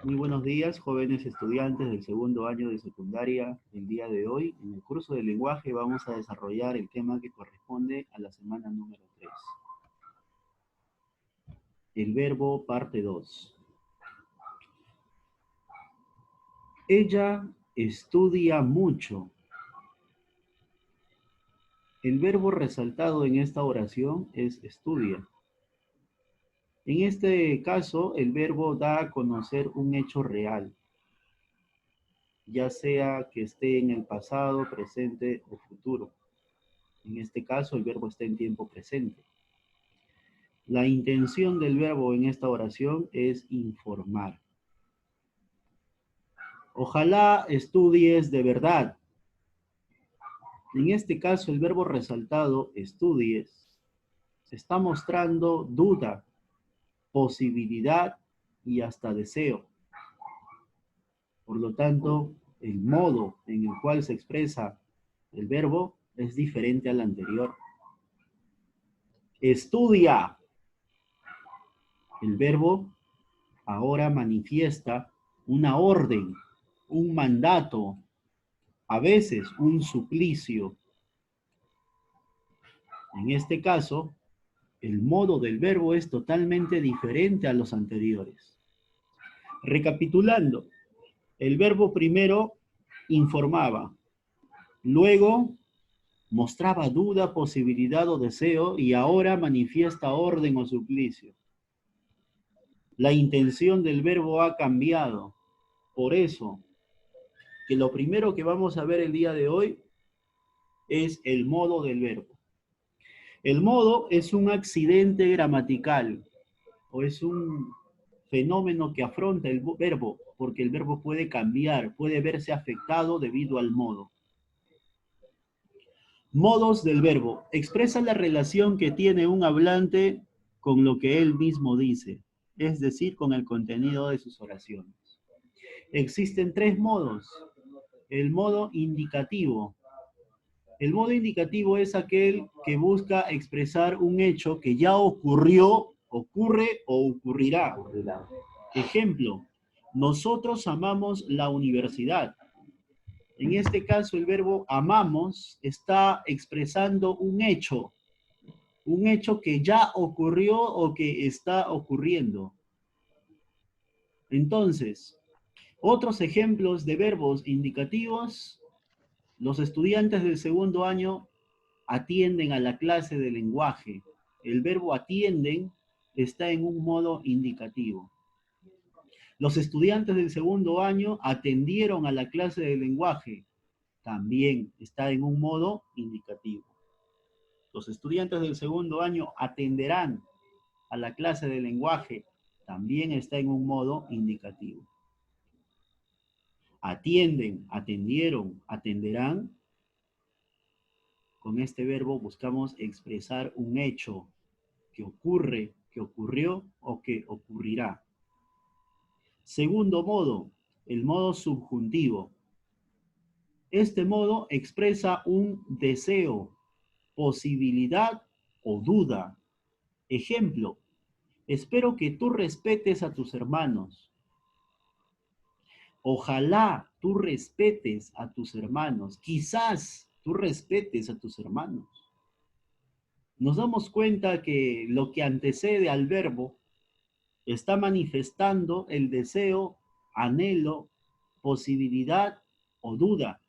Muy buenos días, jóvenes estudiantes del segundo año de secundaria. El día de hoy, en el curso de lenguaje, vamos a desarrollar el tema que corresponde a la semana número 3. El verbo parte 2. Ella estudia mucho. El verbo resaltado en esta oración es estudia. En este caso, el verbo da a conocer un hecho real, ya sea que esté en el pasado, presente o futuro. En este caso, el verbo está en tiempo presente. La intención del verbo en esta oración es informar. Ojalá estudies de verdad. En este caso, el verbo resaltado, estudies, está mostrando duda, posibilidad y hasta deseo. Por lo tanto, el modo en el cual se expresa el verbo es diferente al anterior. Estudia. El verbo ahora manifiesta una orden, un mandato, a veces un suplicio. En este caso, el modo del verbo es totalmente diferente a los anteriores. Recapitulando, el verbo primero informaba, luego mostraba duda, posibilidad o deseo y ahora manifiesta orden o suplicio. La intención del verbo ha cambiado. Por eso, que lo primero que vamos a ver el día de hoy es el modo del verbo. El modo es un accidente gramatical o es un fenómeno que afronta el verbo, porque el verbo puede cambiar, puede verse afectado debido al modo. Modos del verbo. Expresa la relación que tiene un hablante con lo que él mismo dice, es decir, con el contenido de sus oraciones. Existen tres modos. El modo indicativo. El modo indicativo es aquel que busca expresar un hecho que ya ocurrió, ocurre o ocurrirá. Ejemplo, nosotros amamos la universidad. En este caso, el verbo amamos está expresando un hecho que ya ocurrió o que está ocurriendo. Entonces, otros ejemplos de verbos indicativos, los estudiantes del segundo año atienden a la clase de lenguaje. El verbo atienden está en un modo indicativo. Los estudiantes del segundo año atendieron a la clase de lenguaje. También está en un modo indicativo. Los estudiantes del segundo año atenderán a la clase de lenguaje. También está en un modo indicativo. Atienden, atendieron, atenderán. Con este verbo buscamos expresar un hecho que ocurre, que ocurrió o que ocurrirá. Segundo modo, el modo subjuntivo. Este modo expresa un deseo, posibilidad o duda. Ejemplo, espero que tú respetes a tus hermanos. Ojalá tú respetes a tus hermanos. Quizás tú respetes a tus hermanos. Nos damos cuenta que lo que antecede al verbo está manifestando el deseo, anhelo, posibilidad o duda.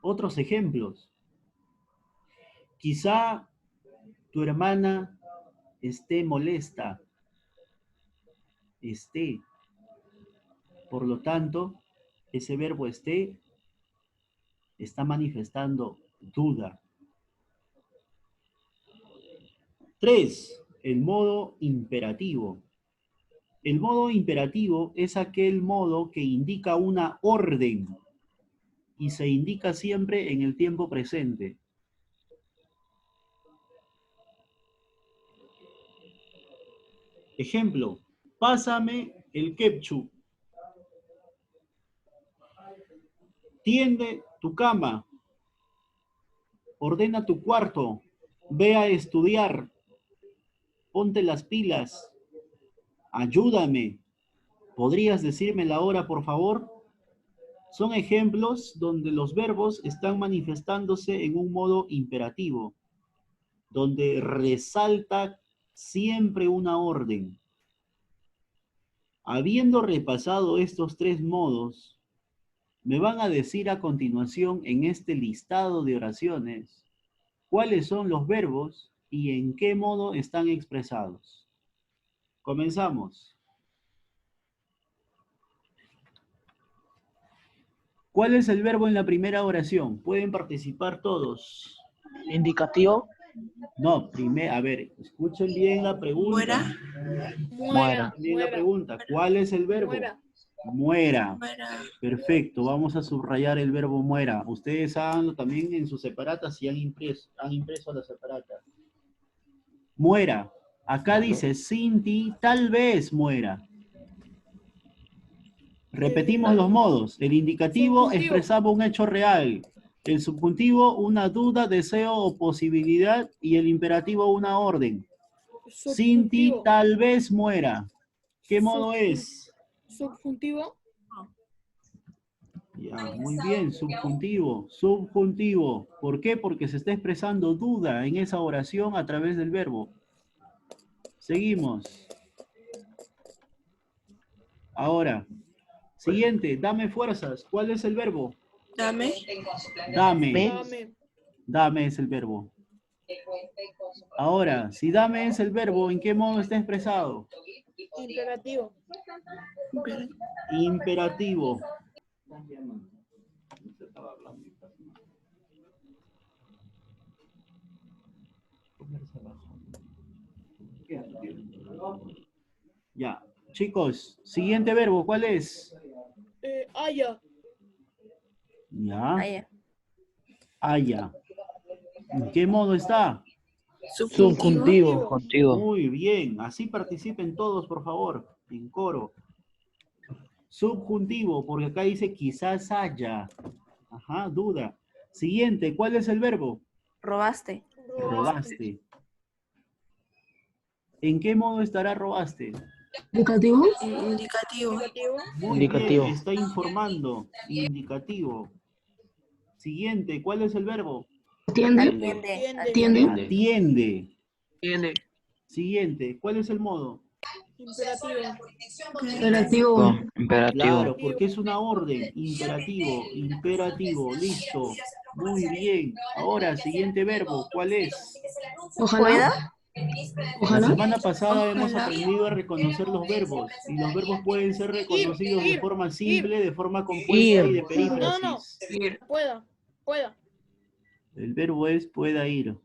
Otros ejemplos. Quizá tu hermana esté molesta, esté. Por lo tanto, ese verbo esté está manifestando duda. 3. El modo imperativo. El modo imperativo es aquel modo que indica una orden y se indica siempre en el tiempo presente. Ejemplo, pásame el ketchup. Tiende tu cama. Ordena tu cuarto. Ve a estudiar. Ponte las pilas. Ayúdame. ¿Podrías decirme la hora, por favor? Son ejemplos donde los verbos están manifestándose en un modo imperativo, donde resalta siempre una orden. Habiendo repasado estos tres modos, me van a decir a continuación en este listado de oraciones cuáles son los verbos y en qué modo están expresados. Comenzamos. ¿Cuál es el verbo en la primera oración? Pueden participar todos. Indicativo. No, primero, a ver, escuchen bien la pregunta. Muera. Bien la pregunta. ¿Cuál es el verbo? Muera. Perfecto, vamos a subrayar el verbo muera. Ustedes háganlo también en sus separatas si han impreso las separatas. Muera. Acá dice, Cinti tal vez muera. Repetimos los modos. El indicativo expresaba un hecho real. El subjuntivo una duda, deseo o posibilidad. Y el imperativo una orden. Cinti tal vez muera. ¿Qué modo es? Subjuntivo. Ya, muy bien, subjuntivo, subjuntivo. ¿Por qué? Porque se está expresando duda en esa oración a través del verbo. Seguimos. Ahora, siguiente, dame fuerzas. ¿Cuál es el verbo? Dame. Dame. Dame es el verbo. Ahora, si dame es el verbo, ¿en qué modo está expresado? Imperativo. Imperativo. Ya, chicos, siguiente verbo, ¿cuál es? Haya. Ya. Haya. ¿En qué modo está? Subjuntivo. Muy bien, así participen todos, por favor, en coro. Subjuntivo, porque acá dice quizás haya. Ajá, duda. Siguiente, ¿cuál es el verbo? Robaste. Robaste. ¿En qué modo estará robaste? Indicativo. Muy Indicativo. bien, está informando. Indicativo. Siguiente, ¿cuál es el verbo? Atiende. Atiende. Tiene. Siguiente, ¿cuál es el modo? Imperativo. Claro, porque es una orden. Imperativo, imperativo, listo. Muy bien. Ahora, siguiente verbo, ¿cuál es? ¿Pueda? La semana pasada hemos aprendido a reconocer los verbos. Y los verbos pueden ser reconocidos de forma simple, de forma compuesta y de perífrasis. Pueda. El verbo es pueda ir.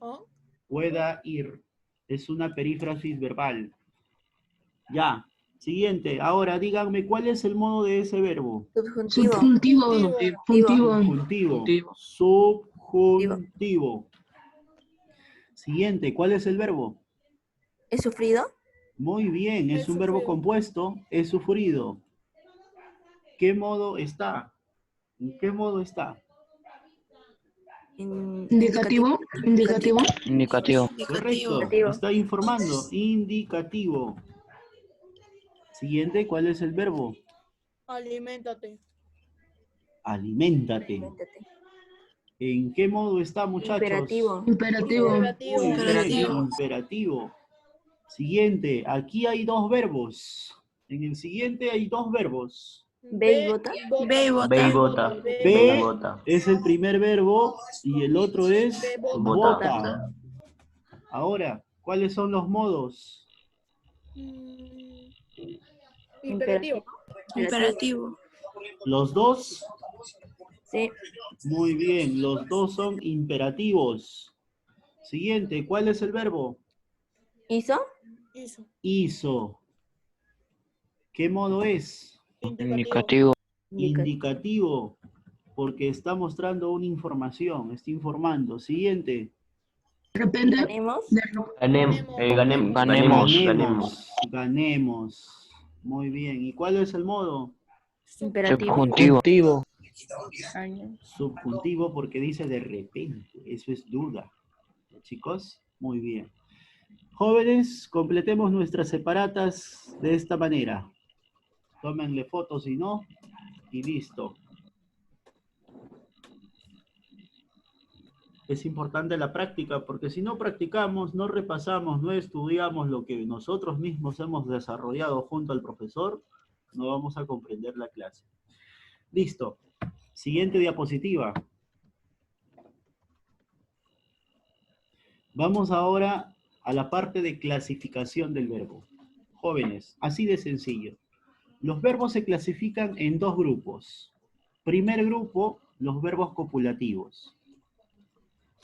¿Ah? Pueda ir. Es una perífrasis verbal. Ya. Siguiente. Ahora díganme cuál es el modo de ese verbo. Subjuntivo. Subjuntivo. Siguiente. ¿Cuál es el verbo? ¿He sufrido? Muy bien. Es un verbo compuesto. He sufrido. ¿Qué modo está? ¿En qué modo está? Indicativo. Correcto. Está informando. Indicativo. Siguiente, ¿cuál es el verbo? Aliméntate. Aliméntate. ¿En qué modo está, muchachos? Imperativo. Muy bien, imperativo. Siguiente, aquí hay dos verbos. En el siguiente hay dos verbos. Ve y bota. Ve es el primer verbo y el otro es bota. Ahora, ¿cuáles son los modos? Imperativo. ¿Los dos? Sí. Muy bien, los dos son imperativos. Siguiente, ¿cuál es el verbo? ¿Hizo? Hizo. ¿Qué modo es? Indicativo. Indicativo, porque está mostrando una información, está informando. Siguiente. Ganemos. Ganemos. Muy bien. ¿Y cuál es el modo? Imperativo. Subjuntivo. Subjuntivo porque dice de repente. Eso es duda. Chicos, muy bien. Jóvenes, completemos nuestras separatas de esta manera. Tómenle fotos si no, y listo. Es importante la práctica, porque si no practicamos, no repasamos, no estudiamos lo que nosotros mismos hemos desarrollado junto al profesor, no vamos a comprender la clase. Listo. Siguiente diapositiva. Vamos ahora a la parte de clasificación del verbo. Jóvenes, así de sencillo. Los verbos se clasifican en dos grupos. Primer grupo, los verbos copulativos.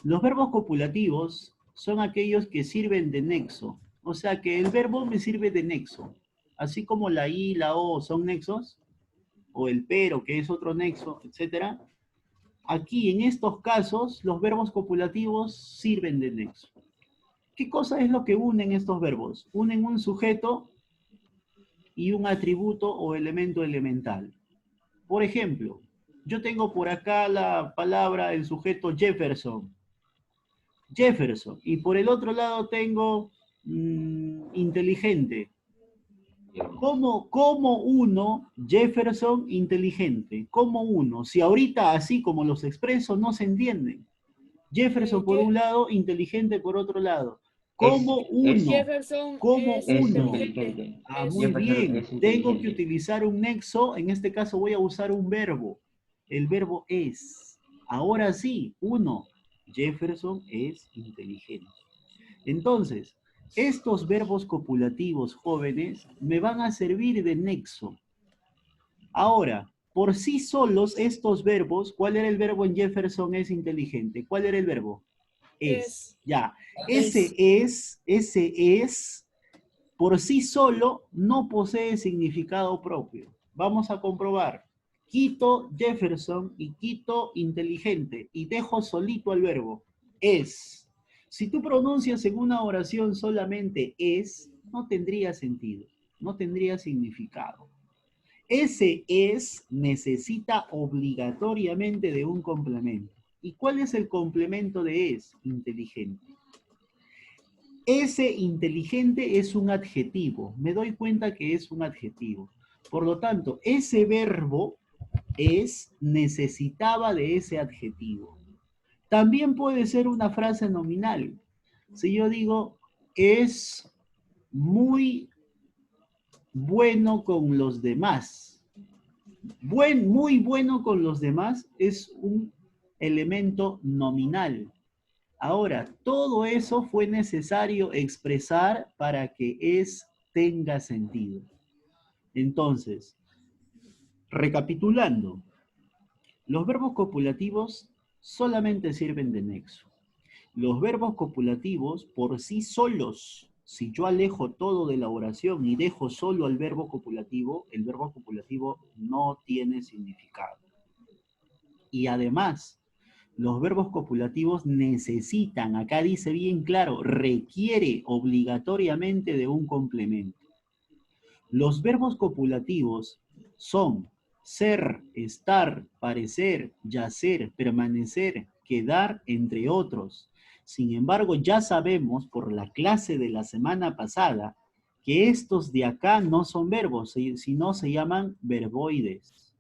Los verbos copulativos son aquellos que sirven de nexo. O sea que el verbo me sirve de nexo. Así como la I, la O son nexos, o el pero, que es otro nexo, etc. Aquí, en estos casos, los verbos copulativos sirven de nexo. ¿Qué cosa es lo que unen estos verbos? Unen un sujeto y un atributo o elemento elemental. Por ejemplo, yo tengo por acá la palabra, el sujeto Jefferson. Jefferson. Y por el otro lado tengo inteligente. ¿Cómo uno Jefferson inteligente? ¿Cómo uno? Si ahorita así como los expreso no se entienden. Jefferson por un lado, inteligente por otro lado. ¿Cómo uno? Jefferson ¿Cómo es uno? inteligente. Ah, muy bien. Tengo que utilizar un nexo. En este caso voy a usar un verbo. El verbo es. Ahora sí, uno. Jefferson es inteligente. Entonces, estos verbos copulativos, jóvenes, me van a servir de nexo. Ahora, por sí solos, estos verbos, ¿cuál era el verbo en Jefferson es inteligente? ¿Cuál era el verbo? Es. Ya. Ese es, por sí solo, no posee significado propio. Vamos a comprobar. Quito Jefferson y quito inteligente y dejo solito al verbo. Es. Si tú pronuncias en una oración solamente es, no tendría sentido, no tendría significado. Ese es necesita obligatoriamente de un complemento. ¿Y cuál es el complemento de es? Inteligente. Ese inteligente es un adjetivo. Me doy cuenta que es un adjetivo. Por lo tanto, ese verbo es necesitaba de ese adjetivo. También puede ser una frase nominal. Si yo digo, es muy bueno con los demás. Muy bueno con los demás es un elemento nominal. Ahora, todo eso fue necesario expresar para que es tenga sentido. Entonces, recapitulando, los verbos copulativos solamente sirven de nexo. Los verbos copulativos por sí solos, si yo alejo todo de la oración y dejo solo al verbo copulativo, el verbo copulativo no tiene significado. Y además, los verbos copulativos necesitan, acá dice bien claro, requiere obligatoriamente de un complemento. Los verbos copulativos son ser, estar, parecer, yacer, permanecer, quedar, entre otros. Sin embargo, ya sabemos por la clase de la semana pasada que estos de acá no son verbos, sino se llaman verboides.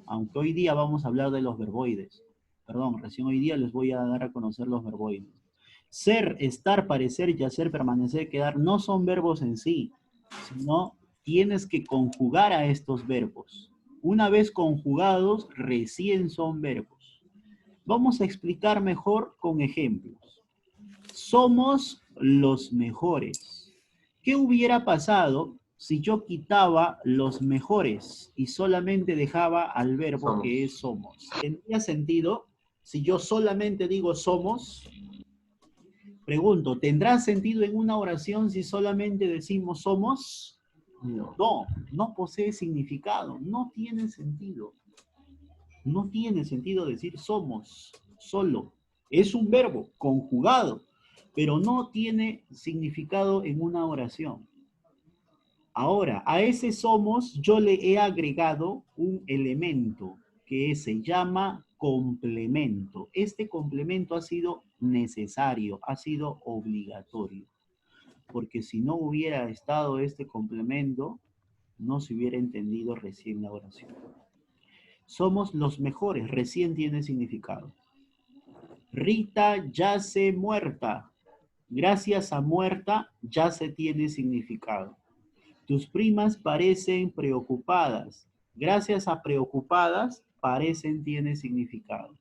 Aunque hoy día vamos a hablar de los verboides. Perdón, recién hoy día les voy a dar a conocer los verboides. Ser, estar, parecer, yacer, permanecer, quedar no son verbos en sí, sino tienes que conjugar a estos verbos. Una vez conjugados, recién son verbos. Vamos a explicar mejor con ejemplos. Somos los mejores. ¿Qué hubiera pasado si yo quitaba los mejores y solamente dejaba al verbo que es somos? ¿Tendría sentido si yo solamente digo somos? Pregunto, ¿tendrá sentido en una oración si solamente decimos somos? No, no posee significado, no tiene sentido. No tiene sentido decir somos, solo. Es un verbo conjugado, pero no tiene significado en una oración. Ahora, a ese somos yo le he agregado un elemento que se llama complemento. Este complemento ha sido necesario, ha sido obligatorio. Porque si no hubiera estado este complemento, no se hubiera entendido recién la oración. Somos los mejores, recién tiene significado. Rita yace muerta. Gracias a muerta ya se tiene significado. Tus primas parecen preocupadas. Gracias a preocupadas, parecen tiene significado.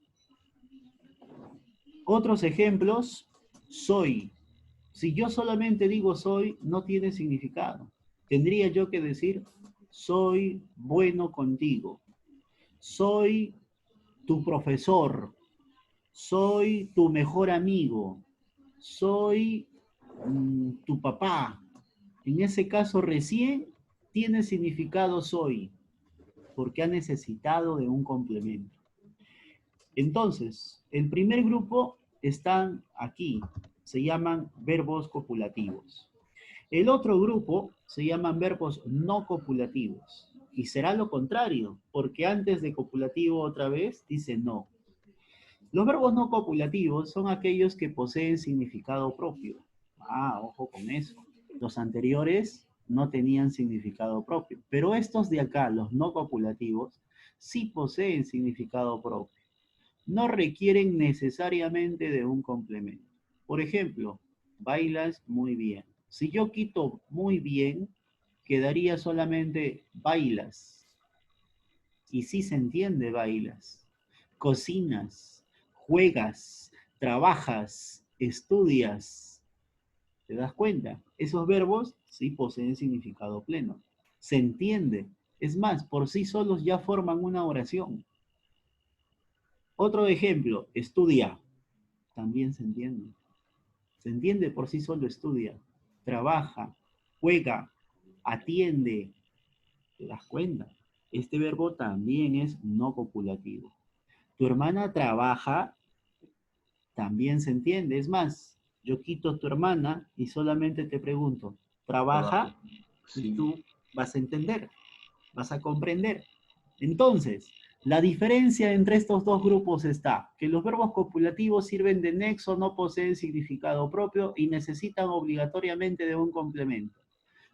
Otros ejemplos, soy. Si yo solamente digo soy, no tiene significado. Tendría yo que decir, soy bueno contigo. Soy tu profesor. Soy tu mejor amigo. Soy tu papá. En ese caso recién tiene significado soy, porque ha necesitado de un complemento. Entonces, el primer grupo están aquí, se llaman verbos copulativos. El otro grupo se llaman verbos no copulativos. Y será lo contrario, porque antes de copulativo otra vez dice no. Los verbos no copulativos son aquellos que poseen significado propio. Ah, ojo con eso. Los anteriores no tenían significado propio, pero estos de acá, los no copulativos, sí poseen significado propio. No requieren necesariamente de un complemento. Por ejemplo, bailas muy bien. Si yo quito muy bien, quedaría solamente bailas. Y sí se entiende bailas. Cocinas, juegas, trabajas, estudias. ¿Te das cuenta? Esos verbos sí poseen significado pleno. Se entiende. Es más, por sí solos ya forman una oración. Otro ejemplo, estudia. También se entiende. Se entiende por sí solo estudia. Trabaja, juega, atiende. ¿Te das cuenta? Este verbo también es no copulativo. Tu hermana trabaja, también se entiende. Es más, yo quito tu hermana y solamente te pregunto, ¿trabaja? Y tú vas a entender, vas a comprender. Entonces, la diferencia entre estos dos grupos está que los verbos copulativos sirven de nexo, no poseen significado propio y necesitan obligatoriamente de un complemento.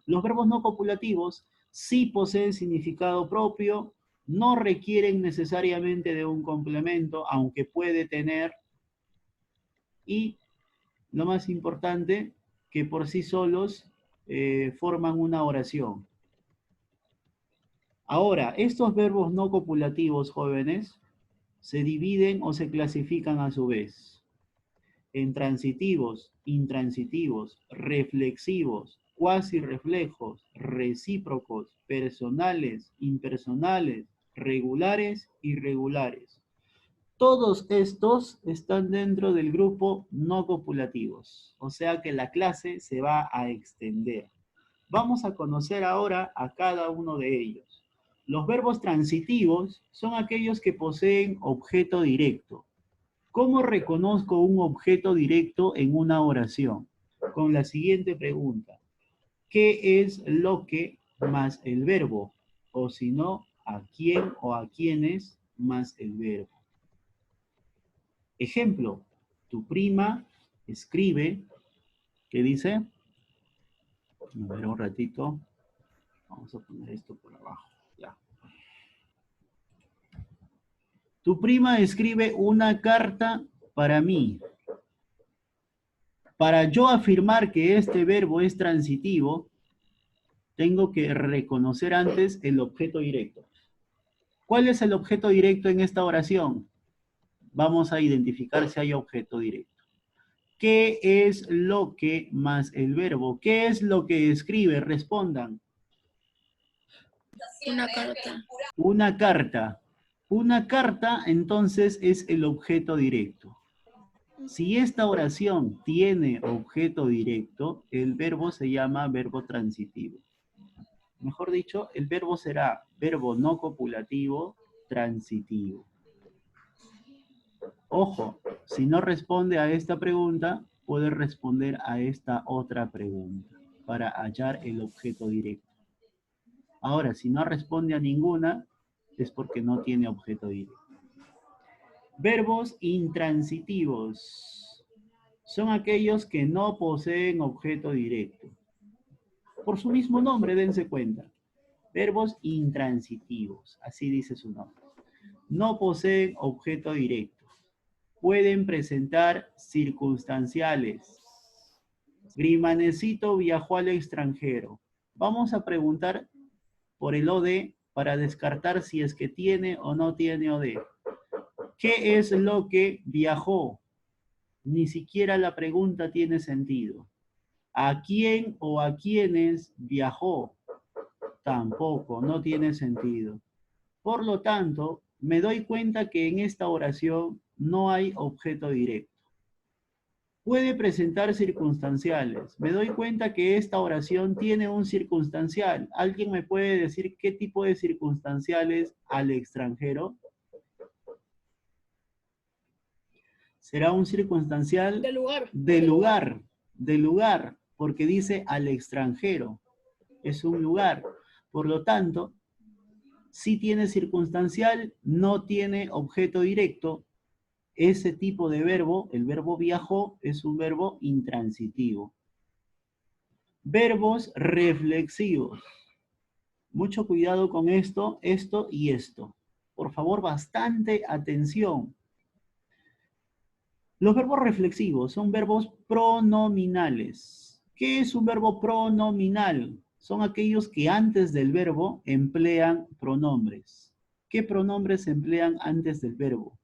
Los verbos no copulativos sí poseen significado propio, no requieren necesariamente de un complemento, aunque puede tener, y lo más importante, que por sí solos forman una oración. Ahora, estos verbos no copulativos, jóvenes, se dividen o se clasifican a su vez en transitivos, intransitivos, reflexivos, cuasirreflejos, recíprocos, personales, impersonales, regulares, irregulares. Todos estos están dentro del grupo no copulativos, o sea que la clase se va a extender. Vamos a conocer ahora a cada uno de ellos. Los verbos transitivos son aquellos que poseen objeto directo. ¿Cómo reconozco un objeto directo en una oración? Con la siguiente pregunta. ¿Qué es lo que más el verbo? O si no, ¿a quién o a quiénes más el verbo? Ejemplo, tu prima escribe, ¿qué dice? A ver un ratito. Vamos a poner esto por abajo. Ya. Tu prima escribe una carta para mí. Para yo afirmar que este verbo es transitivo, tengo que reconocer antes el objeto directo. ¿Cuál es el objeto directo en esta oración? Vamos a identificar si hay objeto directo. ¿Qué es lo que más el verbo? ¿Qué es lo que escribe? Respondan. Una carta. Una carta. Una carta, entonces, es el objeto directo. Si esta oración tiene objeto directo, el verbo se llama verbo transitivo. Mejor dicho, el verbo será verbo no copulativo transitivo. Ojo, si no responde a esta pregunta, puede responder a esta otra pregunta para hallar el objeto directo. Ahora, si no responde a ninguna, es porque no tiene objeto directo. Verbos intransitivos son aquellos que no poseen objeto directo. Por su mismo nombre, dense cuenta. Verbos intransitivos, así dice su nombre. No poseen objeto directo. Pueden presentar circunstanciales. Grimanecito viajó al extranjero. Vamos a preguntar por el OD para descartar si es que tiene o no tiene OD. ¿Qué es lo que viajó? Ni siquiera la pregunta tiene sentido. ¿A quién o a quiénes viajó? Tampoco, no tiene sentido. Por lo tanto, me doy cuenta que en esta oración no hay objeto directo. Puede presentar circunstanciales. Me doy cuenta que esta oración tiene un circunstancial. ¿Alguien me puede decir qué tipo de circunstanciales al extranjero? Será un circunstancial De lugar. de lugar, porque dice al extranjero. Es un lugar. Por lo tanto, sí tiene circunstancial, no tiene objeto directo. Ese tipo de verbo, el verbo viajó, es un verbo intransitivo. Verbos reflexivos. Mucho cuidado con esto, esto y esto. Por favor, bastante atención. Los verbos reflexivos son verbos pronominales. ¿Qué es un verbo pronominal? Son aquellos que antes del verbo emplean pronombres. ¿Qué pronombres se emplean antes del verbo?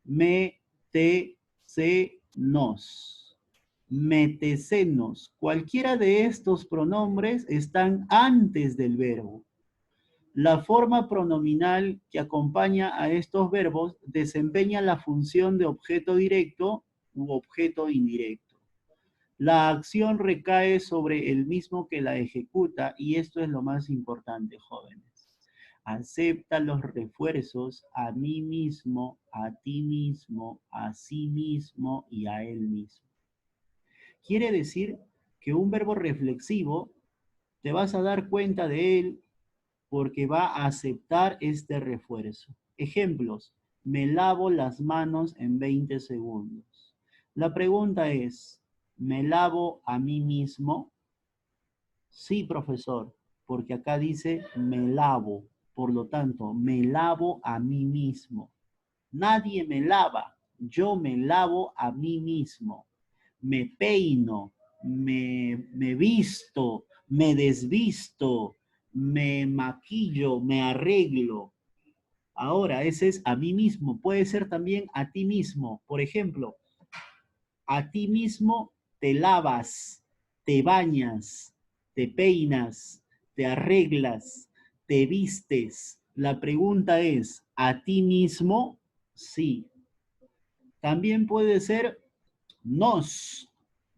Me, te, se, nos. Metecenos. Cualquiera de estos pronombres están antes del verbo. La forma pronominal que acompaña a estos verbos desempeña la función de objeto directo u objeto indirecto. La acción recae sobre el mismo que la ejecuta y esto es lo más importante, jóvenes. Acepta los refuerzos a mí mismo, a ti mismo, a sí mismo y a él mismo. Quiere decir que un verbo reflexivo te vas a dar cuenta de él porque va a aceptar este refuerzo. Ejemplos, me lavo las manos en 20 segundos. La pregunta es, ¿me lavo a mí mismo? Sí, profesor, porque acá dice me lavo. Por lo tanto, me lavo a mí mismo. Nadie me lava, yo me lavo a mí mismo. Me peino, me visto, me desvisto, me maquillo, me arreglo. Ahora, ese es a mí mismo. Puede ser también a ti mismo. Por ejemplo, a ti mismo te lavas, te bañas, te peinas, te arreglas, te vistes. La pregunta es, ¿a ti mismo? Sí. También puede ser nos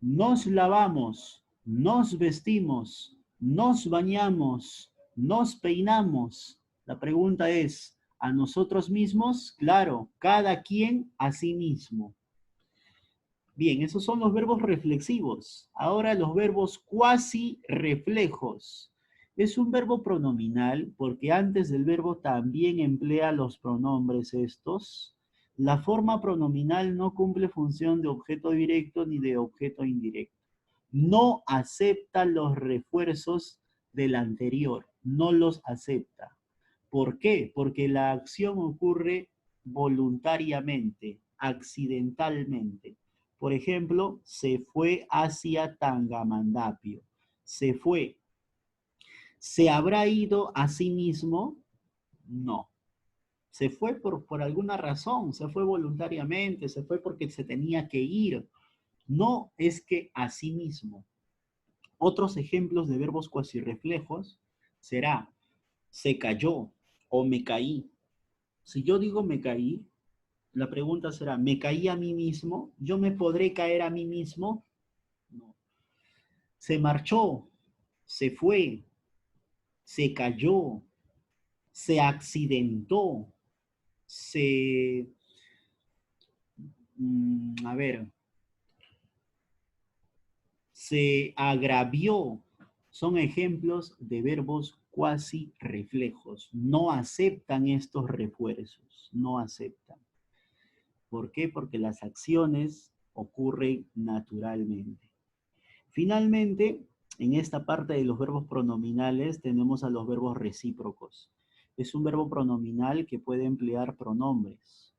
lavamos, nos vestimos, nos bañamos, nos peinamos. La pregunta es, ¿a nosotros mismos? Claro, cada quien a sí mismo. Bien, esos son los verbos reflexivos. Ahora los verbos cuasi reflejos. Es un verbo pronominal porque antes del verbo también emplea los pronombres estos. La forma pronominal no cumple función de objeto directo ni de objeto indirecto. No acepta los refuerzos del anterior, no los acepta. ¿Por qué? Porque la acción ocurre voluntariamente, accidentalmente. Por ejemplo, se fue hacia Tangamandapio. Se fue. ¿Se habrá ido a sí mismo? No. Se fue por alguna razón, se fue voluntariamente, se fue porque se tenía que ir. No es que a sí mismo. Otros ejemplos de verbos cuasirreflejos será se cayó o me caí. Si yo digo me caí, la pregunta será, ¿me caí a mí mismo? ¿Yo me podré caer a mí mismo? No. Se marchó, se fue, se cayó, se accidentó, a ver, se agravió. Son ejemplos de verbos cuasi reflejos. No aceptan estos refuerzos, no aceptan. ¿Por qué? Porque las acciones ocurren naturalmente. Finalmente, En esta parte de los verbos pronominales tenemos a los verbos recíprocos. Es un verbo pronominal que puede emplear pronombres.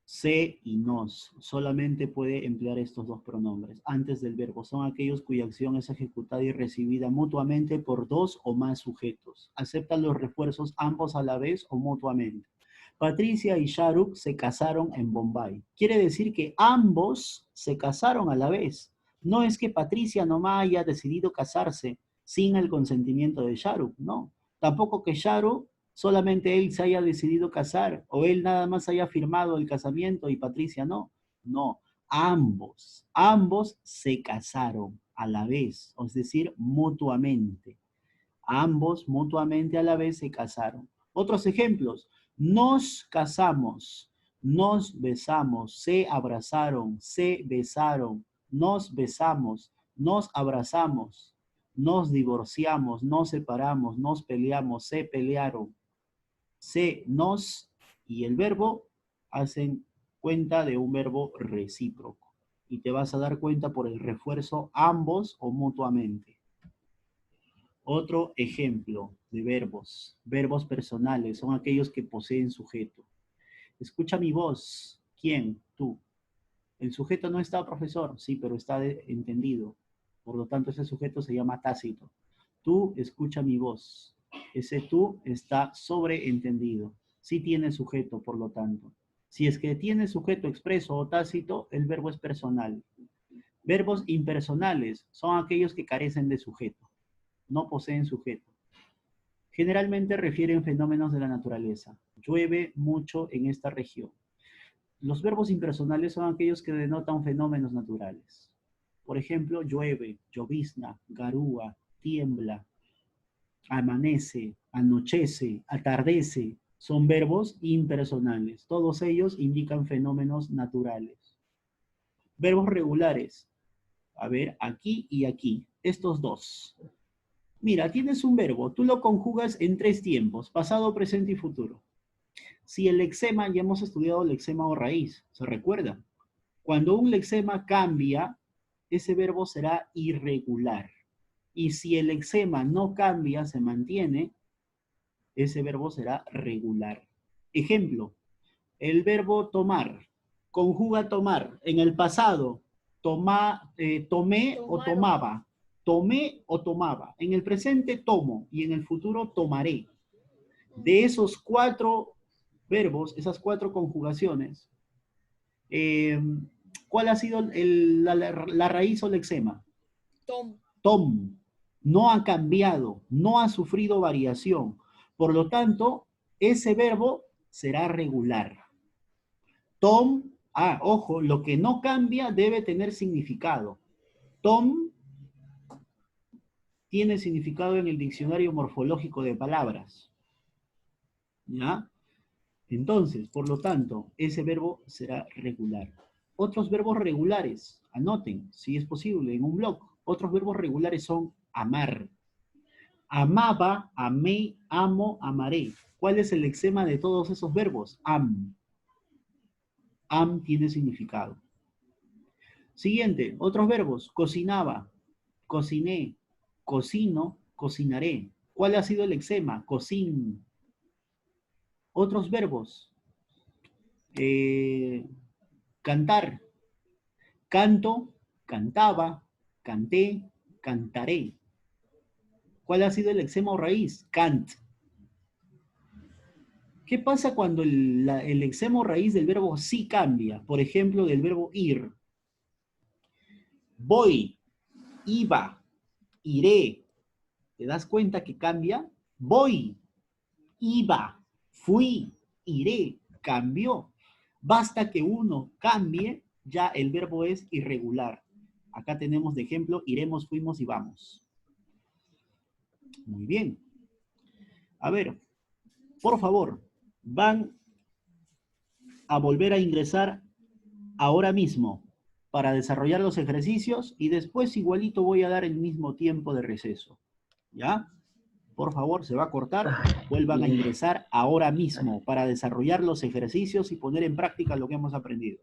Se y nos. Solamente puede emplear estos dos pronombres antes del verbo. Son aquellos cuya acción es ejecutada y recibida mutuamente por dos o más sujetos. Aceptan los refuerzos ambos a la vez o mutuamente. Patricia y Shahrukh se casaron en Bombay. Quiere decir que ambos se casaron a la vez. No es que Patricia nomás haya decidido casarse sin el consentimiento de Shahrukh, no. Tampoco que Shahrukh solamente él se haya decidido casar o él nada más haya firmado el casamiento y Patricia no. No, ambos se casaron a la vez, es decir, mutuamente. Ambos mutuamente a la vez se casaron. Otros ejemplos, nos casamos, nos besamos, se abrazaron, se besaron, nos besamos, nos abrazamos, nos divorciamos, nos separamos, nos peleamos, se pelearon, nos y el verbo hacen cuenta de un verbo recíproco. Y te vas a dar cuenta por el refuerzo ambos o mutuamente. Otro ejemplo de verbos. Verbos personales son aquellos que poseen sujeto. Escucha mi voz. ¿Quién? Tú. El sujeto no está, profesor. Sí, pero está entendido. Por lo tanto, ese sujeto se llama tácito. Tú escucha mi voz. Ese tú está sobreentendido. Sí tiene sujeto, por lo tanto. Si es que tiene sujeto expreso o tácito, el verbo es personal. Verbos impersonales son aquellos que carecen de sujeto. No poseen sujeto. Generalmente refieren fenómenos de la naturaleza. Llueve mucho en esta región. Los verbos impersonales son aquellos que denotan fenómenos naturales. Por ejemplo, llueve, llovizna, garúa, tiembla, amanece, anochece, atardece. Son verbos impersonales. Todos ellos indican fenómenos naturales. Verbos regulares. A ver, aquí y aquí. Estos dos. Mira, tienes un verbo, tú lo conjugas en 3 tiempos, pasado, presente y futuro. Si el lexema, ya hemos estudiado lexema o raíz, ¿se recuerda? Cuando un lexema cambia, ese verbo será irregular. Y si el lexema no cambia, se mantiene, ese verbo será regular. Ejemplo, el verbo tomar, conjuga tomar. En el pasado, tomé o tomaba. Tomé o tomaba. En el presente tomo y en el futuro tomaré. De esos 4 verbos, esas 4 conjugaciones, ¿cuál ha sido la raíz o lexema? Tom. Tom. No ha cambiado, no ha sufrido variación. Por lo tanto, ese verbo será regular. Tom, ojo, lo que no cambia debe tener significado. Tom tiene significado en el diccionario morfológico de palabras. ¿Ya? Entonces, por lo tanto, ese verbo será regular. Otros verbos regulares, anoten, si es posible, en un blog. Otros verbos regulares son amar. Amaba, amé, amo, amaré. ¿Cuál es el lexema de todos esos verbos? Am. Am tiene significado. Siguiente, otros verbos. Cocinaba, cociné, cocino, cocinaré. ¿Cuál ha sido el lexema? Cocin. Otros verbos. Cantar. Canto, cantaba, canté, cantaré. ¿Cuál ha sido el lexema o raíz? Cant. ¿Qué pasa cuando el lexema o raíz del verbo sí cambia? Por ejemplo, del verbo ir. Voy, iba, iré. ¿Te das cuenta que cambia? Voy, iba, fui, iré. Cambió. Basta que uno cambie, ya el verbo es irregular. Acá tenemos de ejemplo, iremos, fuimos y vamos. Muy bien. A ver, por favor, van a volver a ingresar ahora mismo para desarrollar los ejercicios y después igualito voy a dar el mismo tiempo de receso. ¿Ya? Por favor, se va a cortar. Vuelvan a ingresar ahora mismo para desarrollar los ejercicios y poner en práctica lo que hemos aprendido.